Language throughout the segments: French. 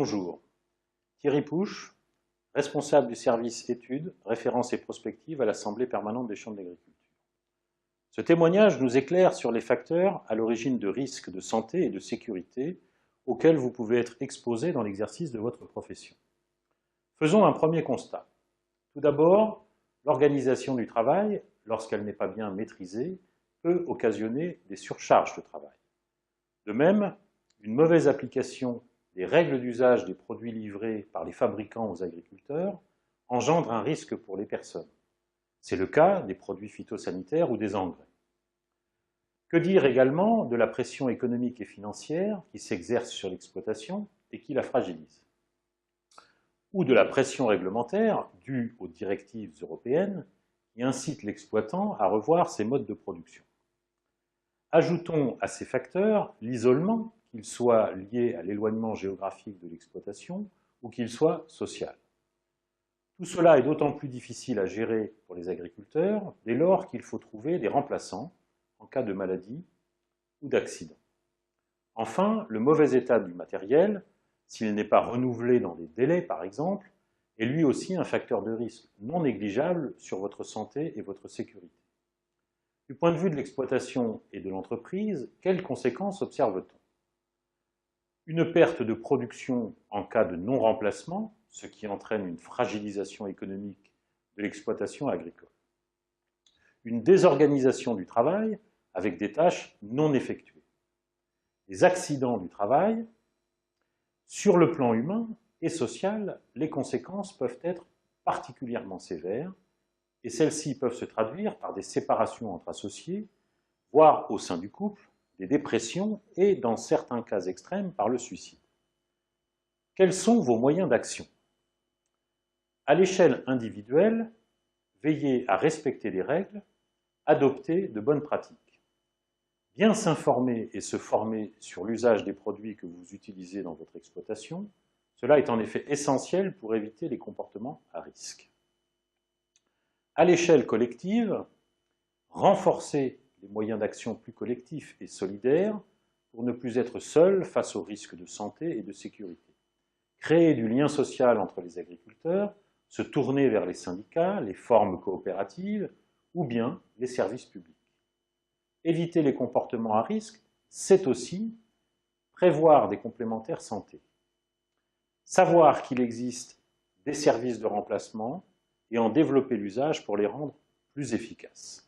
Bonjour, Thierry Pouche, responsable du service études, références et prospectives à l'Assemblée permanente des chambres d'agriculture. Ce témoignage nous éclaire sur les facteurs à l'origine de risques de santé et de sécurité auxquels vous pouvez être exposé dans l'exercice de votre profession. Faisons un premier constat. Tout d'abord, l'organisation du travail, lorsqu'elle n'est pas bien maîtrisée, peut occasionner des surcharges de travail. De même, une mauvaise application des règles d'usage des produits livrés par les fabricants aux agriculteurs engendre un risque pour les personnes. C'est le cas des produits phytosanitaires ou des engrais. Que dire également de la pression économique et financière qui s'exerce sur l'exploitation et qui la fragilise? Ou de la pression réglementaire due aux directives européennes qui incitent l'exploitant à revoir ses modes de production. Ajoutons à ces facteurs l'isolement, qu'il soit lié à l'éloignement géographique de l'exploitation ou qu'il soit social. Tout cela est d'autant plus difficile à gérer pour les agriculteurs dès lors qu'il faut trouver des remplaçants en cas de maladie ou d'accident. Enfin, le mauvais état du matériel, s'il n'est pas renouvelé dans les délais par exemple, est lui aussi un facteur de risque non négligeable sur votre santé et votre sécurité. Du point de vue de l'exploitation et de l'entreprise, quelles conséquences observe-t-on? Une perte de production en cas de non-remplacement, ce qui entraîne une fragilisation économique de l'exploitation agricole. Une désorganisation du travail avec des tâches non effectuées. Les accidents du travail. Sur le plan humain et social, les conséquences peuvent être particulièrement sévères et celles-ci peuvent se traduire par des séparations entre associés, voire au sein du couple, des dépressions et, dans certains cas extrêmes, par le suicide. Quels sont vos moyens d'action? À l'échelle individuelle, veillez à respecter les règles, adopter de bonnes pratiques. Bien s'informer et se former sur l'usage des produits que vous utilisez dans votre exploitation, cela est en effet essentiel pour éviter les comportements à risque. À l'échelle collective, renforcer les moyens d'action plus collectifs et solidaires pour ne plus être seul face aux risques de santé et de sécurité. Créer du lien social entre les agriculteurs, se tourner vers les syndicats, les formes coopératives ou bien les services publics. Éviter les comportements à risque, c'est aussi prévoir des complémentaires santé. Savoir qu'il existe des services de remplacement et en développer l'usage pour les rendre plus efficaces.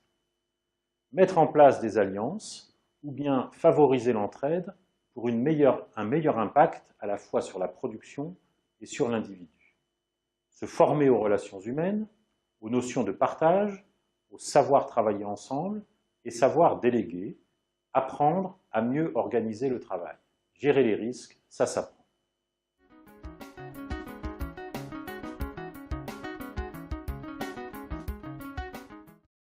Mettre en place des alliances ou bien favoriser l'entraide pour un meilleur impact à la fois sur la production et sur l'individu. Se former aux relations humaines, aux notions de partage, au savoir travailler ensemble et savoir déléguer, apprendre à mieux organiser le travail. Gérer les risques, ça s'apprend.